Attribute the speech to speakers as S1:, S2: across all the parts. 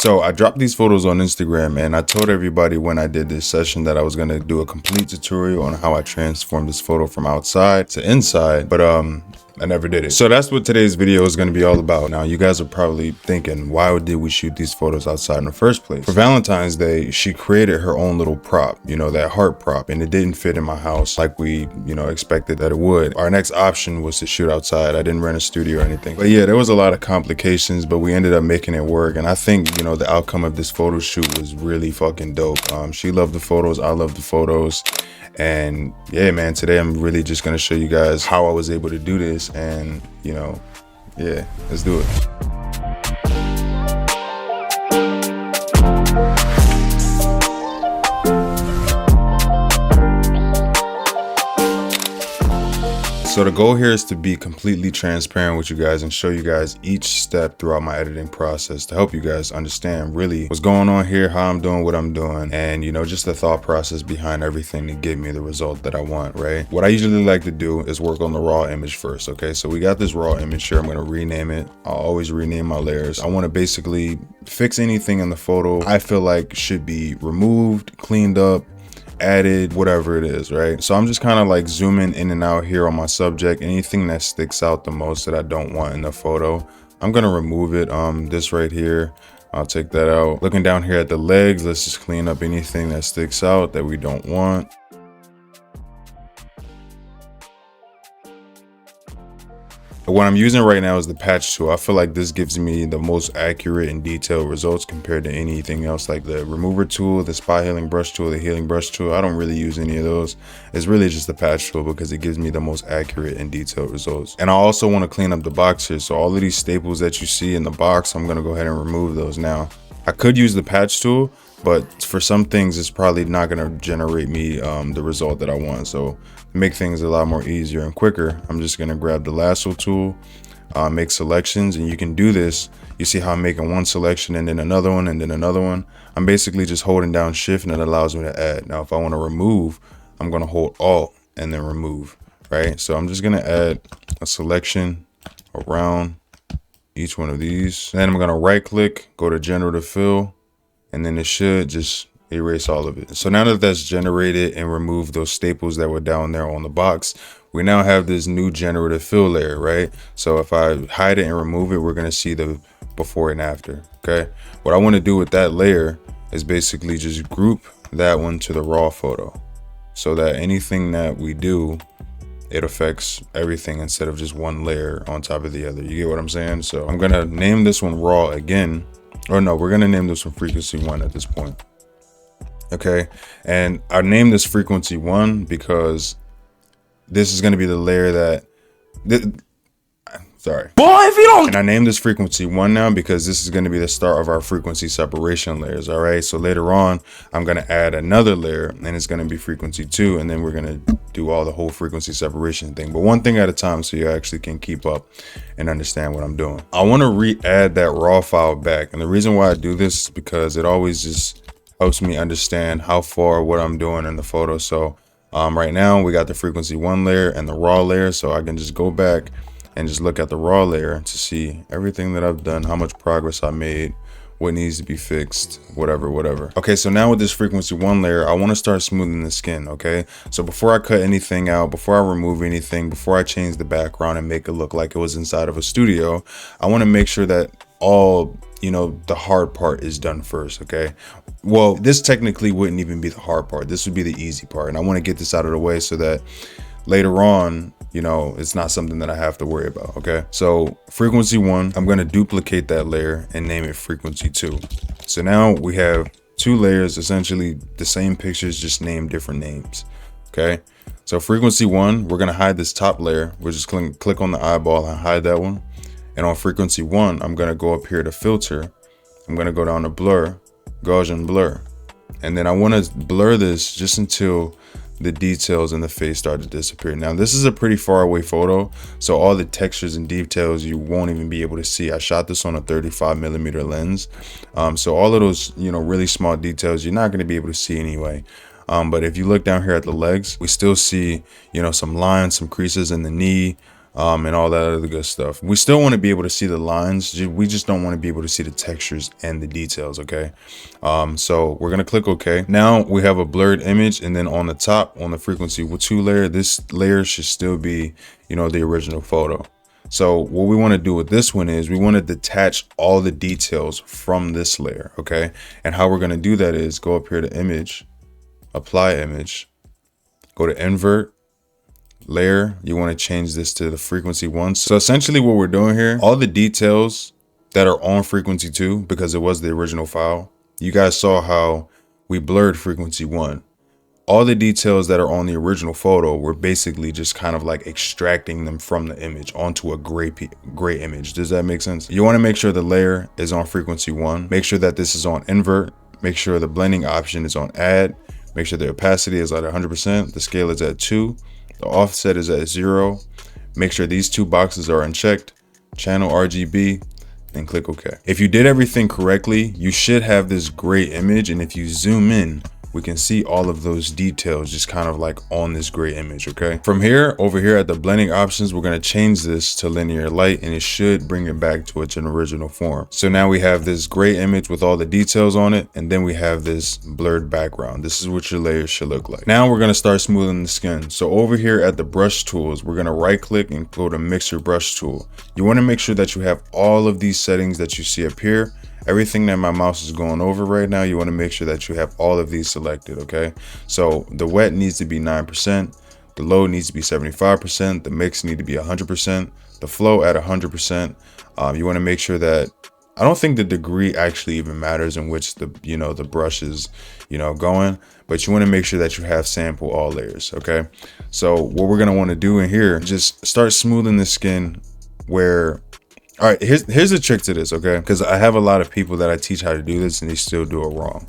S1: So I dropped these photos on Instagram, and I told everybody when I did this session that I was gonna do a complete tutorial on how I transformed this photo from outside to inside, but I never did it. So that's what today's video is going to be all about. Now, you guys are probably thinking, why did we shoot these photos outside in the first place? For Valentine's Day, she created her own little prop, you know, that heart prop, and it didn't fit in my house like we, you know, expected that it would. Our next option was to shoot outside. I didn't rent a studio or anything. But yeah, there was a lot of complications, but we ended up making it work. And I think, you know, the outcome of this photo shoot was really fucking dope. She loved the photos. I loved the photos. And yeah, man, today I'm really just gonna show you guys how I was able to do this, and you know, yeah, let's do it. So the goal here is to be completely transparent with you guys and show you guys each step throughout my editing process to help you guys understand really what's going on here, how I'm doing what I'm doing, and you know, just the thought process behind everything to give me the result that I want, right? What I usually like to do is work on the raw image first, okay? So we got this raw image here. I'm gonna rename it. I'll always rename my layers. I wanna basically fix anything in the photo I feel like should be removed, cleaned up, added, whatever it is, right? So I'm just kind of like zooming in and out here on my subject. Anything that sticks out the most that I don't want in the photo, I'm gonna remove it. This right here, I'll take that out. Looking down here at the legs, let's just clean up anything that sticks out that we don't want. What I'm using right now is the patch tool. I feel like this gives me the most accurate and detailed results compared to anything else, like the remover tool, the spot healing brush tool, the healing brush tool. I don't really use any of those. It's really just the patch tool because it gives me the most accurate and detailed results. And I also want to clean up the box here. So all of these staples that you see in the box, I'm going to go ahead and remove those now. I could use the patch tool, but for some things it's probably not going to generate me the result that I want. So to make things a lot more easier and quicker, I'm just going to grab the lasso tool, make selections, and you can do this. You see how I'm making one selection and then another one and then another one. I'm basically just holding down shift and it allows me to add. Now if I want to remove, I'm going to hold alt and then remove, right? So I'm just going to add a selection around each one of these. Then I'm going to right click, go to generative fill, and then it should just erase all of it. So now that that's generated and removed those staples that were down there on the box, we now have this new generative fill layer, right? So if I hide it and remove it, we're going to see the before and after. Okay, what I want to do with that layer is basically just group that one to the raw photo so that anything that we do, it affects everything instead of just one layer on top of the other. You get what I'm saying? So I'm gonna name this one raw again, or no, we're gonna name this one frequency 1 at this point. Okay, and I named this frequency 1 because this is gonna be the layer that sorry. Boy, if you don't. And I named this frequency 1 now because this is going to be the start of our frequency separation layers. All right. So later on, I'm going to add another layer and it's going to be frequency 2. And then we're going to do all the whole frequency separation thing. But one thing at a time so you actually can keep up and understand what I'm doing. I want to re-add that raw file back. And the reason why I do this is because it always just helps me understand how far what I'm doing in the photo. So right now we got the frequency 1 layer and the raw layer. So I can just go back and just look at the raw layer to see everything that I've done, how much progress I made, what needs to be fixed, whatever. Okay, so now with this frequency 1 layer, I want to start smoothing the skin, okay? So before I cut anything out, before I remove anything, before I change the background and make it look like it was inside of a studio, I want to make sure that all, you know, the hard part is done first, okay? Well, this technically wouldn't even be the hard part. This would be the easy part. And I want to get this out of the way so that later on, you know, it's not something that I have to worry about. Okay, so frequency 1, I'm going to duplicate that layer and name it frequency 2. So now we have 2 layers, essentially the same pictures, just named different names. Okay, so frequency 1, we're going to hide this top layer. We're just click on the eyeball and hide that one. And on frequency 1, I'm going to go up here to filter. I'm going to go down to blur, Gaussian blur. And then I want to blur this just until the details in the face start to disappear. Now this is a pretty far away photo, so all the textures and details you won't even be able to see. I shot this on a 35mm lens, so all of those, you know, really small details you're not going to be able to see anyway. But if you look down here at the legs, we still see, you know, some lines, some creases in the knee, and all that other good stuff. We still want to be able to see the lines. We just don't want to be able to see the textures and the details. Okay. So we're going to click OK. Now we have a blurred image, and then on the top, on the frequency 2 layer, this layer should still be, the original photo. So what we want to do with this one is we want to detach all the details from this layer. Okay. And how we're going to do that is go up here to image, apply image, go to invert layer. You want to change this to the frequency 1. So essentially what we're doing here, all the details that are on frequency 2, because it was the original file, you guys saw how we blurred frequency 1. All the details that are on the original photo, we're basically just kind of like extracting them from the image onto a gray image. Does that make sense? You want to make sure the layer is on frequency 1. Make sure that this is on invert. Make sure the blending option is on add. Make sure the opacity is at 100%. The scale is at 2. The offset is at 0. Make sure these 2 boxes are unchecked. Channel RGB, and click OK. If you did everything correctly, you should have this gray image. And if you zoom in, we can see all of those details just kind of like on this gray image. Okay. From here, over here at the blending options, we're going to change this to linear light, and it should bring it back to its original form. So now we have this gray image with all the details on it, and then we have this blurred background. This is what your layers should look like. Now we're going to start smoothing the skin. So over here at the brush tools, we're going to right click and go to mixer brush tool. You want to make sure that you have all of these settings that you see up here. Everything that my mouse is going over right now, you want to make sure that you have all of these selected. Okay. So the wet needs to be 9%. The low needs to be 75%. The mix need to be 100%. The flow at 100%. You want to make sure that, I don't think the degree actually even matters in which the brush is, going, but you want to make sure that you have sample all layers. Okay. So what we're going to want to do in here, just start smoothing the skin where, all right, here's the trick to this, okay? Because I have a lot of people that I teach how to do this and they still do it wrong.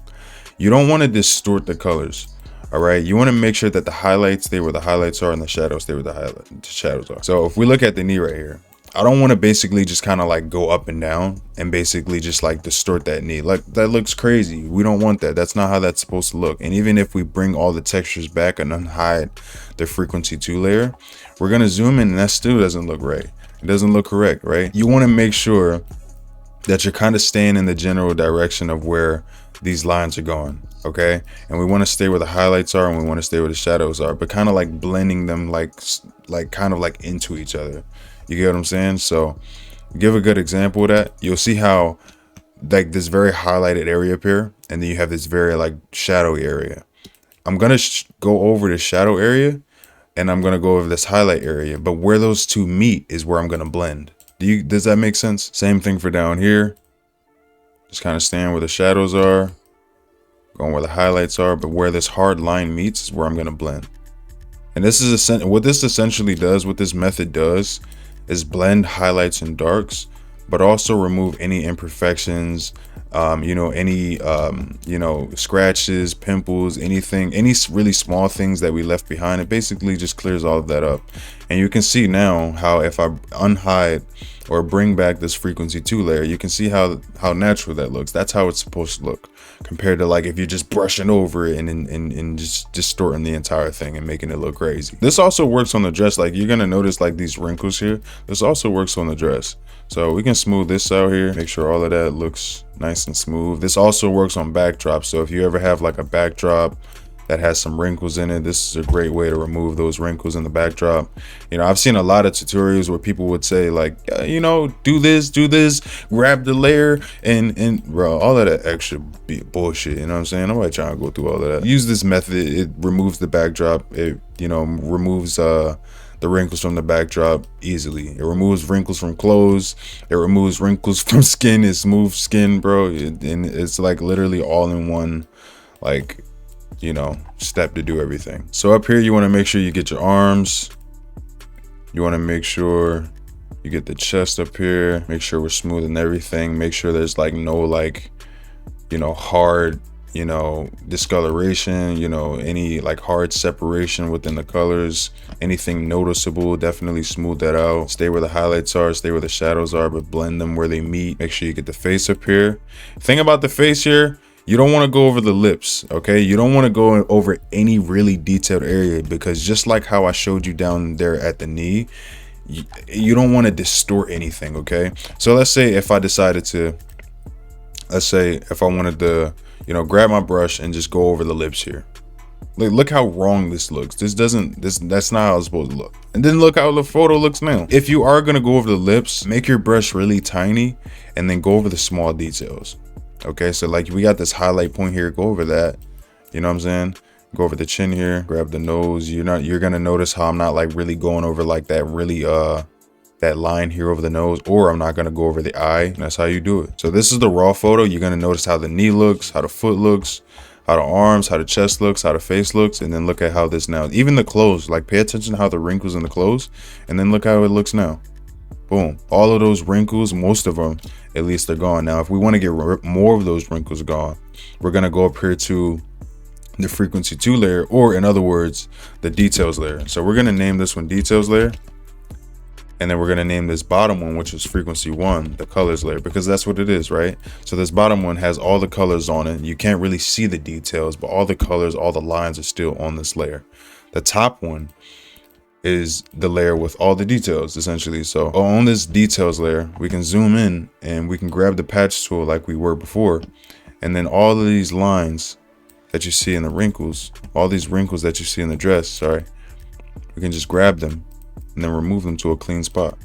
S1: You don't want to distort the colors, all right? You want to make sure that the highlights stay where the highlights are and the shadows stay where the shadows are. So if we look at the knee right here, I don't want to basically just kind of like go up and down and basically just like distort that knee. Like, that looks crazy. We don't want that. That's not how that's supposed to look. And even if we bring all the textures back and unhide the frequency 2 layer, we're going to zoom in and that still doesn't look right. It doesn't look correct, right? You want to make sure that you're kind of staying in the general direction of where these lines are going, okay? And we want to stay where the highlights are and we want to stay where the shadows are, but kind of like blending them like kind of like into each other. You get what I'm saying? So give a good example of that. You'll see how like this very highlighted area up here, and then you have this very like shadowy area. I'm going to go over the shadow area, and I'm going to go over this highlight area, but where those two meet is where I'm going to blend. Does that make sense? Same thing for down here. Just kind of staying where the shadows are, going where the highlights are, but where this hard line meets is where I'm going to blend. And this is what this essentially does, what this method does is blend highlights and darks, but also remove any imperfections, any scratches, pimples, anything, any really small things that we left behind. It basically just clears all of that up. And you can see now how if I unhide or bring back this frequency 2 layer, you can see how natural that looks. That's how it's supposed to look, compared to like if you're just brushing over it and just distorting the entire thing and making it look crazy. This also works on the dress. Like, you're gonna notice like these wrinkles here. This also works on the dress. So we can smooth this out here, make sure all of that looks nice and smooth. This also works on backdrops. So if you ever have like a backdrop that has some wrinkles in it, this is a great way to remove those wrinkles in the backdrop. I've seen a lot of tutorials where people would say like, do this, grab the layer, and bro, all of that extra bullshit. You know what I'm saying? Nobody trying to go through all of that. Use this method. It removes the backdrop. It, removes the wrinkles from the backdrop easily. It removes wrinkles from clothes. It removes wrinkles from skin. It smooths skin, bro. And it's like literally all in one, like, step to do everything. So up here, you want to make sure you get your arms. You want to make sure you get the chest up here. Make sure we're smoothing everything. Make sure there's like no like, hard, discoloration, any like hard separation within the colors, anything noticeable. Definitely smooth that out. Stay where the highlights are, stay where the shadows are, but blend them where they meet. Make sure you get the face up here. Thing about the face here, you don't want to go over the lips, okay? You don't want to go over any really detailed area, because just like how I showed you down there at the knee, you don't want to distort anything. Okay, so let's say if I decided to, let's say if I wanted to, grab my brush and just go over the lips here. Like, look how wrong this looks. That's not how it's supposed to look. And then look how the photo looks now. If you are gonna go over the lips, make your brush really tiny and then go over the small details. Okay, so like we got this highlight point here, go over that. You know what I'm saying? Go over the chin here, grab the nose. You're gonna notice how I'm not like really going over like that really that line here over the nose, or I'm not gonna go over the eye. That's how you do it. So this is the raw photo. You're gonna notice how the knee looks, how the foot looks, how the arms, how the chest looks, how the face looks, and then look at how this now, even the clothes, like pay attention to how the wrinkles in the clothes, and then look how it looks now. Boom. All of those wrinkles, most of them, at least, are gone. Now, if we want to get more of those wrinkles gone, we're going to go up here to the frequency 2 layer, or in other words, the details layer. So we're going to name this one details layer. And then we're going to name this bottom one, which is frequency 1, the colors layer, because that's what it is, right? So this bottom one has all the colors on it. You can't really see the details, but all the colors, all the lines are still on this layer. The top one is the layer with all the details, essentially. So on this details layer, we can zoom in and we can grab the patch tool like we were before. And then all of these lines that you see in the wrinkles, all these wrinkles that you see in the dress, sorry, we can just grab them and then remove them to a clean spot.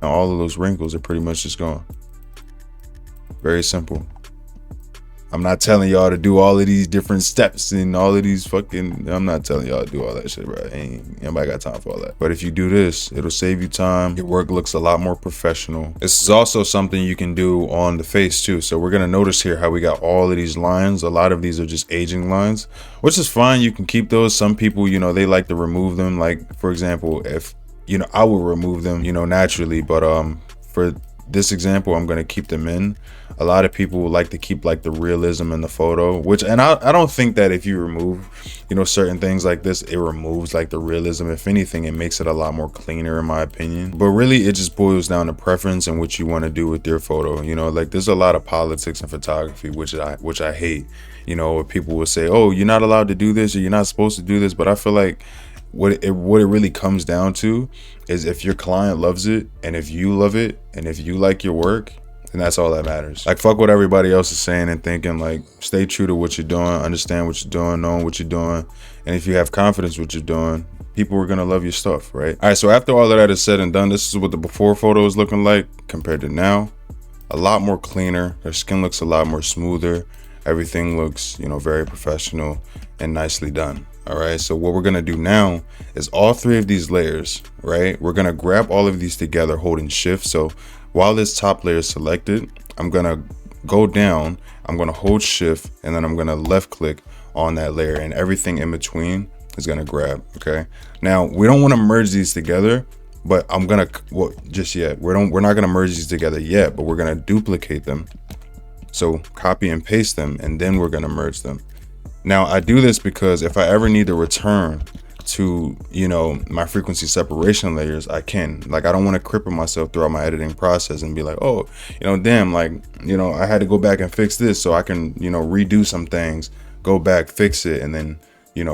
S1: Now all of those wrinkles are pretty much just gone. Very simple. I'm not telling y'all to do all of these different steps and all of these I'm not telling y'all to do all that shit, bro. Ain't nobody got time for all that. But if you do this, it'll save you time. Your work looks a lot more professional. This is also something you can do on the face too. So we're gonna notice here how we got all of these lines. A lot of these are just aging lines, which is fine. You can keep those. Some people, they like to remove them. Like, for example, if, I will remove them, naturally. But for this example, I'm going to keep them in. A lot of people would like to keep like the realism in the photo, and I don't think that if you remove, certain things like this, it removes like the realism. If anything, it makes it a lot more cleaner in my opinion. But really, it just boils down to preference and what you want to do with your photo. Like there's a lot of politics in photography, which I hate. Where people will say, oh, you're not allowed to do this, or you're not supposed to do this. But I feel like what it really comes down to is if your client loves it, and if you love it, and if you like your work, then that's all that matters. Like, fuck what everybody else is saying and thinking. Like, stay true to what you're doing, understand what you're doing, knowing what you're doing. And if you have confidence what you're doing, people are gonna love your stuff, right? All right, so after all of that is said and done, this is what the before photo is looking like compared to now. A lot more cleaner. Their skin looks a lot more smoother. Everything looks, very professional and nicely done. All right, so what we're gonna do now is all three of these layers, right? We're gonna grab all of these together holding shift. So while this top layer is selected, I'm gonna go down, I'm gonna hold shift, and then I'm gonna left click on that layer, and everything in between is gonna grab, okay? Now, we don't wanna merge these together, but just yet. We're not gonna merge these together yet, but we're gonna duplicate them. So copy and paste them, and then we're gonna merge them. Now, I do this because if I ever need to return to, my frequency separation layers, I can. Like, I don't want to cripple myself throughout my editing process and be like, oh, damn, like, I had to go back and fix this, so I can, redo some things, go back, fix it, and then,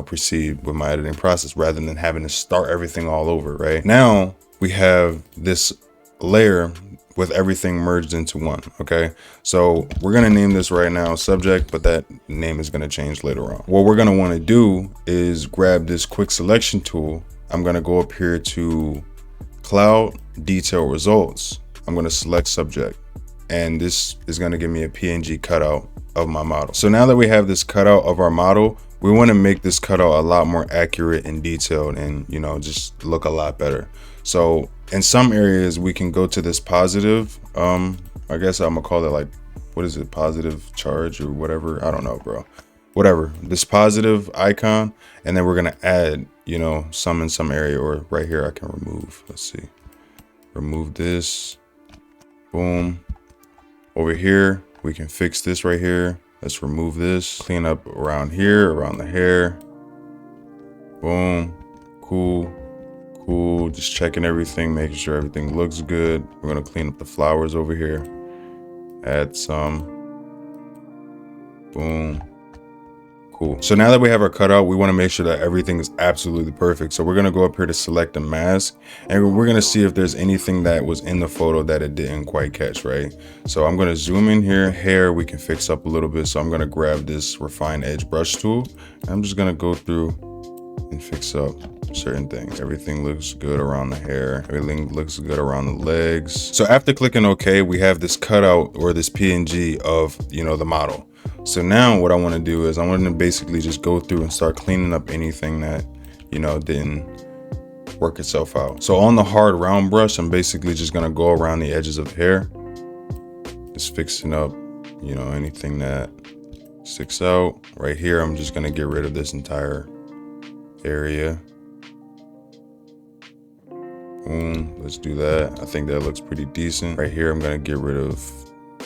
S1: proceed with my editing process rather than having to start everything all over, right? Now, we have this layer with everything merged into one, okay? So we're gonna name this right now subject, but that name is gonna change later on. What we're gonna wanna do is grab this quick selection tool. I'm gonna go up here to cloud detail results. I'm gonna select subject, and this is gonna give me a PNG cutout of my model. So now that we have this cutout of our model, we wanna make this cutout a lot more accurate and detailed and, just look a lot better. So in some areas we can go to this positive, I guess I'm gonna call it like, what is it? Positive charge or whatever. I don't know, bro. Whatever, this positive icon. And then we're gonna add, some in some area, or right here I can remove, let's see. Remove this, boom. Over here, we can fix this right here. Let's remove this, clean up around here, around the hair. Boom, cool. Cool, just checking everything, making sure everything looks good. We're gonna clean up the flowers over here. Add some. Boom. Cool. So now that we have our cutout, we want to make sure that everything is absolutely perfect. So we're going to go up here to select the mask, and we're going to see if there's anything that was in the photo that it didn't quite catch, right? So I'm going to zoom in here. Hair we can fix up a little bit. So I'm going to grab this refine edge brush tool. And I'm just going to go through and fix up certain things. Everything looks good around the hair. Everything looks good around the legs. So after clicking OK, we have this cutout or this PNG of, you know, the model. So now what I want to do is I want to basically just go through and start cleaning up anything that, you know, didn't work itself out. So on the hard round brush, I'm basically just going to go around the edges of the hair, just fixing up, you know, anything that sticks out. Right here, I'm just going to get rid of this entire area. Boom, let's do that. I think that looks pretty decent. Right here, I'm going to get rid of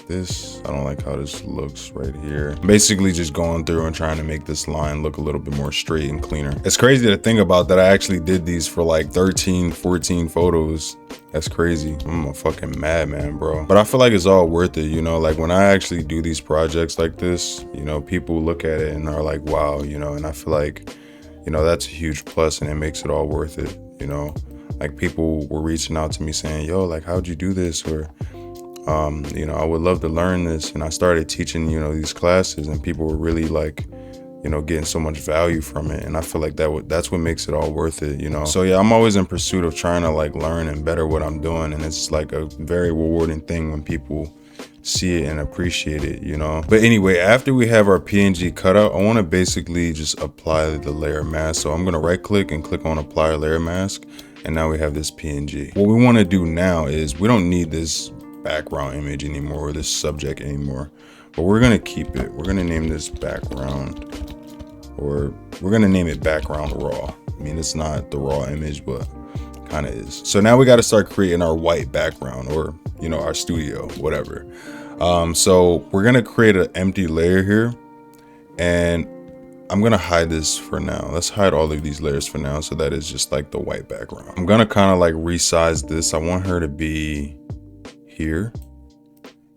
S1: this. I don't like how this looks right here. Basically just going through and trying to make this line look a little bit more straight and cleaner. It's crazy to think about that I actually did these for like 13, 14 photos. That's crazy. I'm a fucking madman, bro. But I feel like it's all worth it, you know? Like when I actually do these projects like this, you know, people look at it and are like, wow, you know, and I feel like, you know, that's a huge plus and it makes it all worth it, you know? Like people were reaching out to me saying, yo, like, how'd you do this? Or, you know, I would love to learn this. And I started teaching, you know, these classes and people were really like, you know, getting so much value from it. And I feel like that's what makes it all worth it, you know? So yeah, I'm always in pursuit of trying to like learn and better what I'm doing. And it's like a very rewarding thing when people see it and appreciate it, you know? But anyway, after we have our PNG cutout, I want to basically just apply the layer mask. So I'm going to right click and click on apply layer mask. And now we have this PNG. What we want to do now is we don't need this background image anymore or this subject anymore, but we're going to keep it. We're going to name this background, or we're going to name it background raw. I mean, it's not the raw image, but kind of is. So now we got to start creating our white background, or, you know, our studio, whatever. So we're going to create an empty layer here, and I'm going to hide this for now. Let's hide all of these layers for now. So that is just like the white background. I'm going to kind of like resize this. I want her to be here.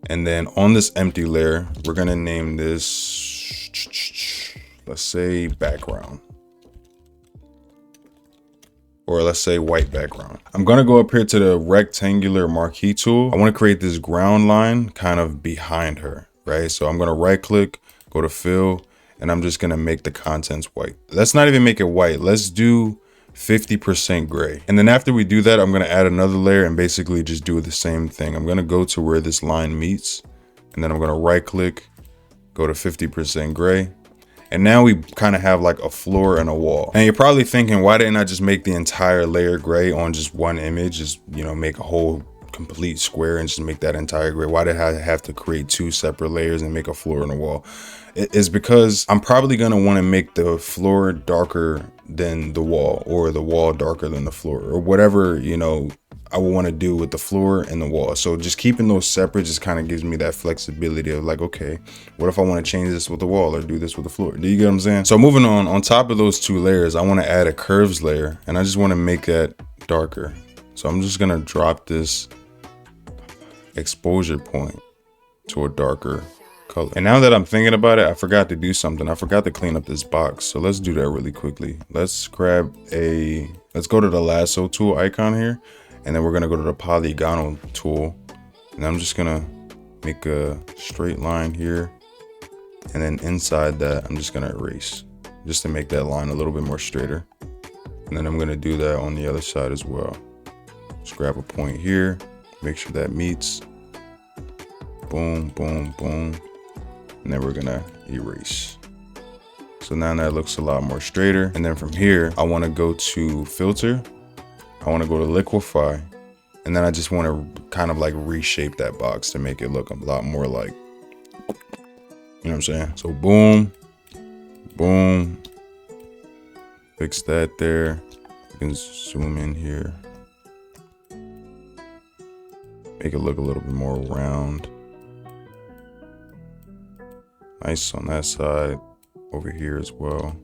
S1: And then on this empty layer, we're going to name this, let's say background. Or let's say white background. I'm going to go up here to the rectangular marquee tool. I want to create this ground line kind of behind her, right? So I'm going to right click, go to fill, and I'm just going to make the contents white. Let's not even make it white. Let's do 50% gray. And then after we do that, I'm going to add another layer and basically just do the same thing. I'm going to go to where this line meets, and then I'm going to right click, go to 50% gray. And now we kind of have like a floor and a wall. And you're probably thinking, why didn't I just make the entire layer gray on just one image? Just, you know, make a whole complete square and just make that entire gray. Why did I have to create two separate layers and make a floor and a wall? It's because I'm probably going to want to make the floor darker than the wall, or the wall darker than the floor, or whatever, you know, I would want to do with the floor and the wall. So just keeping those separate just kind of gives me that flexibility of like, okay, what if I want to change this with the wall or do this with the floor? Do you get what I'm saying? So moving on top of those two layers, I want to add a curves layer, and I just want to make that darker. So I'm just going to drop this exposure point to a darker color. And now that I'm thinking about it, I forgot to do something. I forgot to clean up this box. So let's do that really quickly. Let's go to the lasso tool icon here. And then we're going to go to the polygonal tool, and I'm just going to make a straight line here. And then inside that, I'm just going to erase just to make that line a little bit more straighter. And then I'm going to do that on the other side as well. Just grab a point here, make sure that meets. Boom, boom, boom. And then we're going to erase. So now that looks a lot more straighter. And then from here, I want to go to filter. I want to go to liquify, and then I just want to kind of like reshape that box to make it look a lot more like, you know what I'm saying? So boom, boom, fix that there. You can zoom in here, make it look a little bit more round. Nice on that side, over here as well.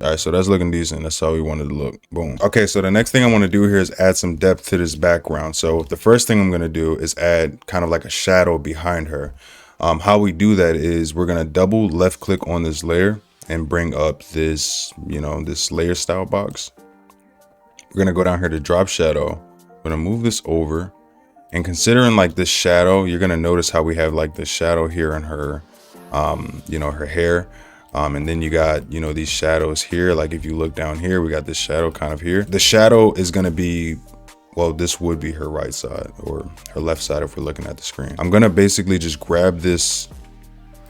S1: All right, so that's looking decent. That's how we wanted to look. Boom. Okay, so the next thing I want to do here is add some depth to this background. So the first thing I'm going to do is add kind of like a shadow behind her. How we do that is we're gonna double left click on this layer and bring up this, this layer style box. We're gonna go down here to drop shadow. I'm gonna move this over, and considering like this shadow, you're gonna notice how we have like the shadow here in her, her hair. And then you got, these shadows here. Like if you look down here, we got this shadow kind of here. The shadow is gonna be, well, this would be her right side or her left side if we're looking at the screen. I'm gonna basically just grab this,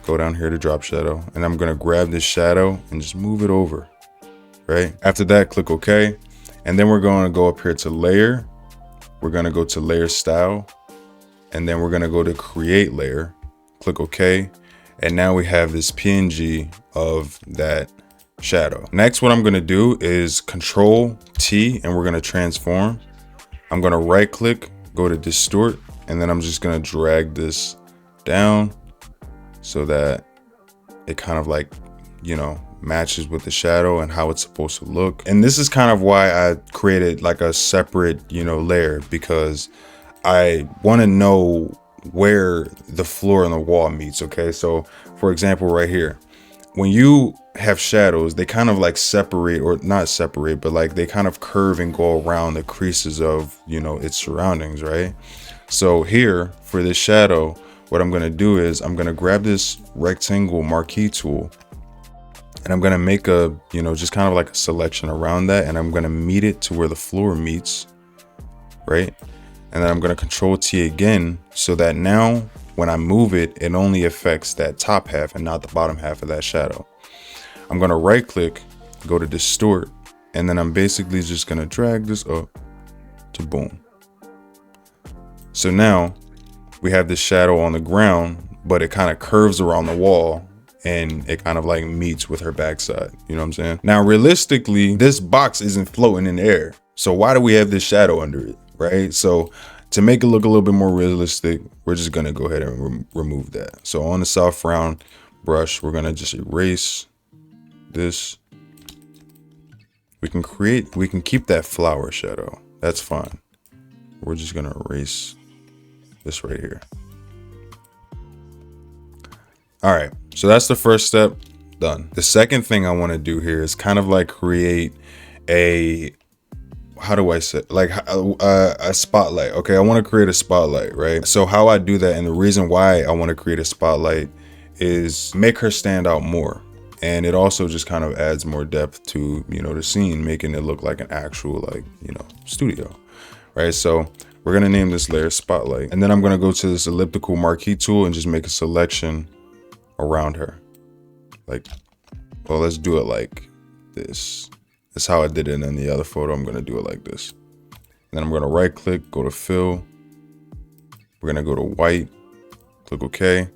S1: go down here to drop shadow, and I'm gonna grab this shadow and just move it over, right? After that, click OK. And then we're gonna go up here to layer. We're gonna go to layer style, and then we're gonna go to create layer, click OK. And now we have this PNG of that shadow. Next, what I'm gonna do is Control T, and we're gonna transform. I'm gonna right click, go to distort, and then I'm just gonna drag this down so that it kind of like, matches with the shadow and how it's supposed to look. And this is kind of why I created like a separate, layer, because I want to know where the floor and the wall meets. Okay, so for example, right here, when you have shadows, they kind of like separate, or not separate, but like they kind of curve and go around the creases of, its surroundings, right? So here for this shadow, what I'm going to do is I'm going to grab this rectangle marquee tool, and I'm going to make a, just kind of like a selection around that, and I'm going to meet it to where the floor meets, right? And then I'm going to Control T again, so that now when I move it, it only affects that top half and not the bottom half of that shadow. I'm going to right click, go to distort, and then I'm basically just going to drag this up to boom. So now we have this shadow on the ground, but it kind of curves around the wall, and it kind of like meets with her backside. You know what I'm saying? Now, realistically, this box isn't floating in the air. So why do we have this shadow under it, right? So to make it look a little bit more realistic, we're just gonna go ahead and remove that. So on the soft round brush, we're gonna just erase this. We can keep that flower shadow. That's fine. We're just gonna erase this right here. All right, so that's the first step done. The second thing I want to do here is kind of like create a, how do I say, like a spotlight. Okay, I want to create a spotlight, right? So how I do that, and the reason why I want to create a spotlight, is make her stand out more. And it also just kind of adds more depth to, the scene, making it look like an actual, like, studio, right? So we're going to name this layer spotlight. And then I'm going to go to this elliptical marquee tool and just make a selection around her. Like, well, let's do it like this. That's how I did it in the other photo. I'm going to do it like this. And then I'm going to right click, go to fill. We're going to go to white, click OK.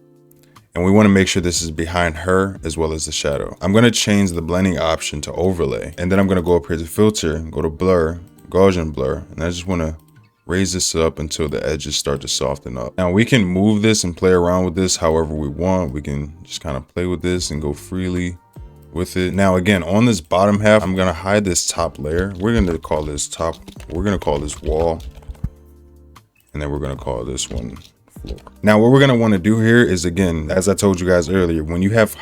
S1: And we want to make sure this is behind her as well as the shadow. I'm going to change the blending option to overlay. And then I'm going to go up here to filter, go to blur, Gaussian blur. And I just want to raise this up until the edges start to soften up. Now we can move this and play around with this however we want. We can just kind of play with this and go freely with it. Now again, on this bottom half, I'm going to hide this top layer. We're going to call this top, we're going to call this wall. And then we're going to call this one floor. Now what we're going to want to do here is, again, as I told you guys earlier, when you have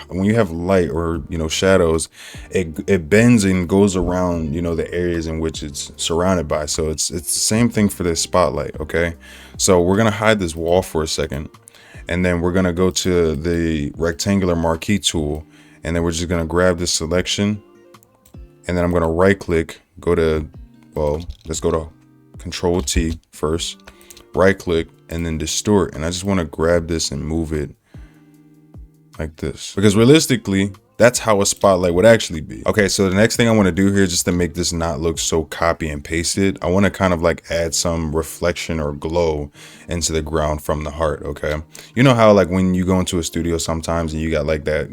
S1: light or shadows, it bends and goes around the areas in which it's surrounded by. So it's the same thing for this spotlight. Okay, so we're going to hide this wall for a second, and then we're going to go to the rectangular marquee tool, and then we're just going to grab this selection, and then I'm going to right click, go to, well, let's go to Control T first, right click, and then distort. And I just want to grab this and move it like this, because realistically, that's how a spotlight would actually be. Okay, so the next thing I want to do here, just to make this not look so copy and pasted, I want to kind of like add some reflection or glow into the ground from the heart. Okay, you know how like when you go into a studio sometimes and you got like that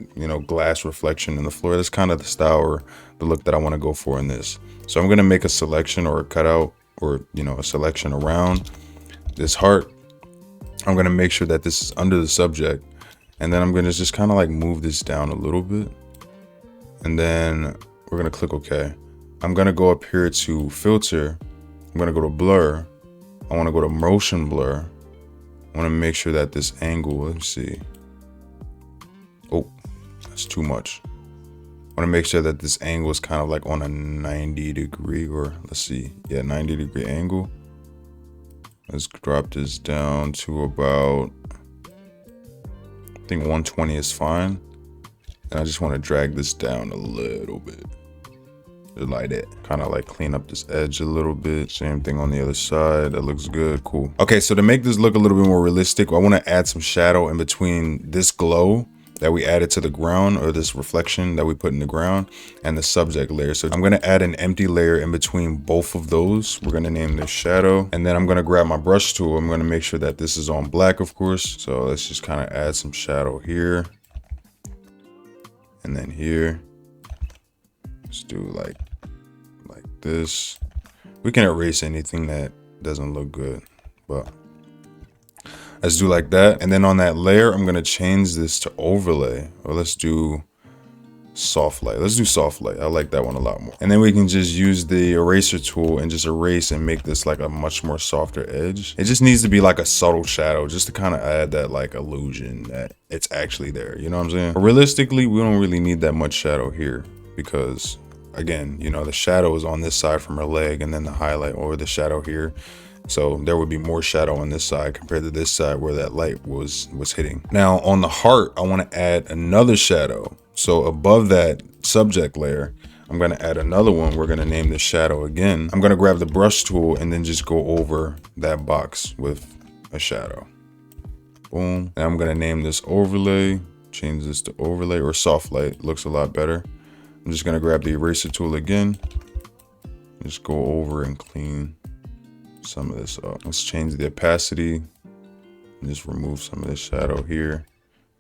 S1: glass reflection in the floor? That's kind of the style or the look that I want to go for in this. So I'm going to make a selection or a cutout, or a selection around this heart. I'm going to make sure that this is under the subject, and then I'm going to just kind of like move this down a little bit, and then we're going to click OK. I'm going to go up here to filter. I'm going to go to blur. I want to go to motion blur. I want to make sure that this angle, let's see, Oh, that's too much. I want to make sure that this angle is kind of like on a 90 degree, or let's see, yeah, 90 degree angle. Let's drop this down to about, I think 120 is fine. And I just want to drag this down a little bit. Just like that. Kind of like clean up this edge a little bit. Same thing on the other side. That looks good. Cool. Okay, so to make this look a little bit more realistic, I want to add some shadow in between this glow that we added to the ground, or this reflection that we put in the ground, and the subject layer. So I'm going to add an empty layer in between both of those. We're going to name this shadow, and then I'm going to grab my brush tool. I'm going to make sure that this is on black, of course. So let's just kind of add some shadow here, and then here. Let's do like this. We can erase anything that doesn't look good, but let's do like that. And then on that layer, I'm gonna change this to overlay, or let's do soft light. Let's do soft light. I like that one a lot more. And then we can just use the eraser tool and just erase and make this like a much more softer edge. It just needs to be like a subtle shadow, just to kind of add that like illusion that it's actually there. You know what I'm saying? But realistically, we don't really need that much shadow here, because again, you know, the shadow is on this side from her leg, and then the highlight over the shadow here. So there would be more shadow on this side compared to this side where that light was hitting. Now on the heart, I want to add another shadow. So above that subject layer, I'm going to add another one. We're going to name this shadow again. I'm going to grab the brush tool and then just go over that box with a shadow. Boom. And I'm going to name this overlay, change this to overlay, or soft light. Looks a lot better. I'm just going to grab the eraser tool again. Just go over and clean some of this up. Let's change the opacity and just remove some of this shadow here.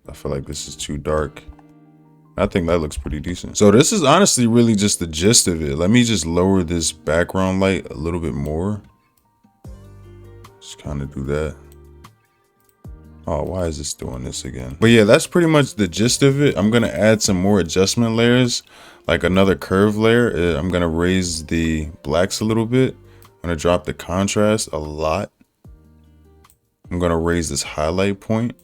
S1: I feel like this is too dark. I think that looks pretty decent. So this is honestly really just the gist of it. Let me just lower this background light a little bit more. Just kind of do that. Oh, why is this doing this again? But yeah, that's pretty much the gist of it. I'm going to add some more adjustment layers, like another curve layer. I'm going to raise the blacks a little bit. I'm going to drop the contrast a lot. I'm going to raise this highlight point.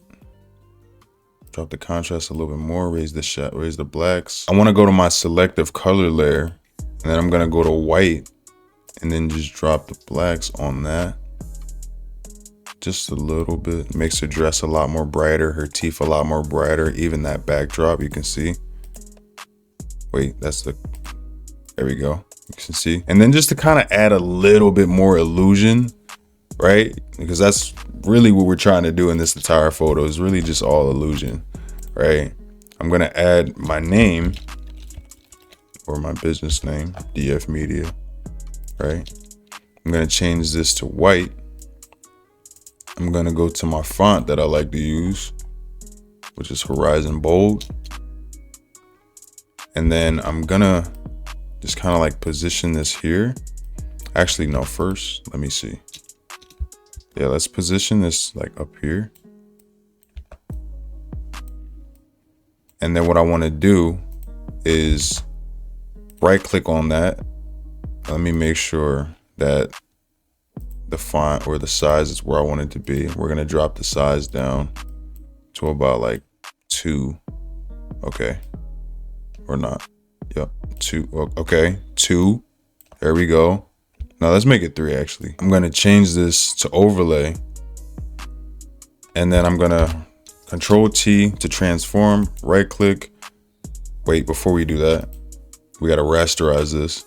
S1: Drop the contrast a little bit more, raise the blacks. I want to go to my selective color layer, and then I'm going to go to white, and then just drop the blacks on that. Just a little bit. Makes her dress a lot more brighter, her teeth a lot more brighter. Even that backdrop, you can see. Wait, there we go. You can see. And then just to kind of add a little bit more illusion, right? Because that's really what we're trying to do in this entire photo, is really just all illusion, right? I'm going to add my name, or my business name, DF Media, right? I'm going to change this to white. I'm going to go to my font that I like to use, which is Horizon Bold. And then I'm going to just kind of like position this here. Actually, no, first, let me see. Yeah, let's position this like up here. And then what I want to do is right click on that. Let me make sure that the font or the size is where I want it to be. We're going to drop the size down to about like 2. Okay. Or not. Yep. 2. Okay. 2. There we go. Now let's make it 3 actually. I'm going to change this to overlay. And then I'm going to Control T to transform, right click. Wait, before we do that, we got to rasterize this.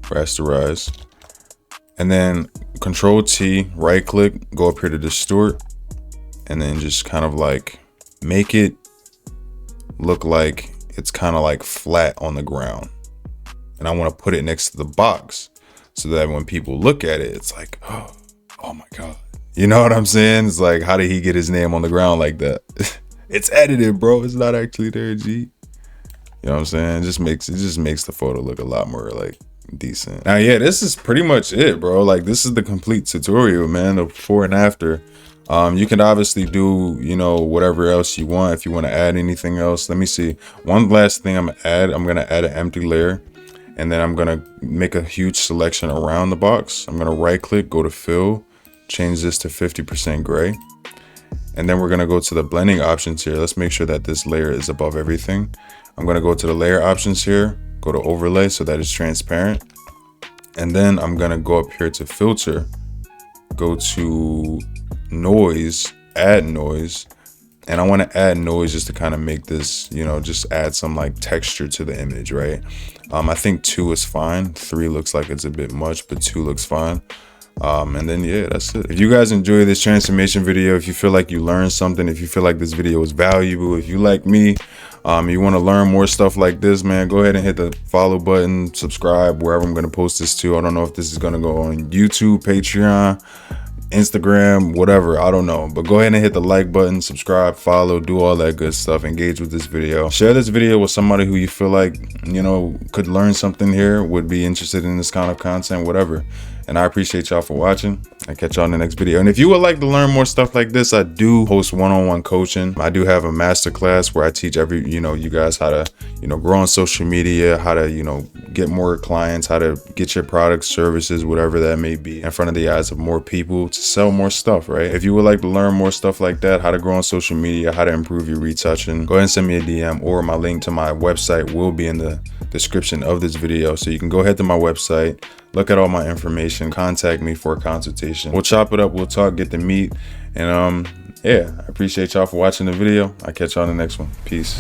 S1: Rasterize. And then Control T, right click, go up here to distort, and then just kind of like make it look like it's kind of like flat on the ground. And I want to put it next to the box so that when people look at it, it's like, oh my God. You know what I'm saying? It's like, how did he get his name on the ground like that? It's edited, bro. It's not actually there, G. You know what I'm saying? It just makes the photo look a lot more like decent. Now, yeah, this is pretty much it, bro. Like, this is the complete tutorial, man, of before and after. You can obviously do, you know, whatever else you want. If you want to add anything else, let me see. One last thing I'm gonna add an empty layer, and then I'm gonna make a huge selection around the box. I'm gonna right click, go to fill, change this to 50% gray. And then we're gonna go to the blending options here. Let's make sure that this layer is above everything. I'm gonna go to the layer options here, go to overlay so that it's transparent. And then I'm gonna go up here to filter, go to noise, add noise. And I wanna add noise just to kind of make this, you know, just add some like texture to the image, right? I think 2 is fine. 3 looks like it's a bit much, but 2 looks fine. And then yeah, that's it. If you guys enjoy this transformation video, if you feel like you learned something, if you feel like this video was valuable, if you like me, you want to learn more stuff like this, man, go ahead and hit the follow button, subscribe wherever I'm going to post this to. I don't know if this is going to go on YouTube, Patreon, Instagram, whatever, I don't know, but go ahead and hit the like button, subscribe, follow, do all that good stuff, engage with this video, share this video with somebody who you feel like, you know, could learn something here, would be interested in this kind of content, whatever. And I appreciate y'all for watching. I'll catch y'all in the next video. And if you would like to learn more stuff like this, I do host one-on-one coaching. I do have a masterclass where I teach you guys how to, grow on social media, how to, get more clients, how to get your products, services, whatever that may be, in front of the eyes of more people to sell more stuff, right? If you would like to learn more stuff like that, how to grow on social media, how to improve your retouching, go ahead and send me a DM, or my link to my website will be in the description of this video. So you can go ahead to my website, look at all my information, contact me for a consultation. We'll chop it up, we'll talk, get the meat. And yeah, I appreciate y'all for watching the video. I'll catch y'all in the next one. Peace.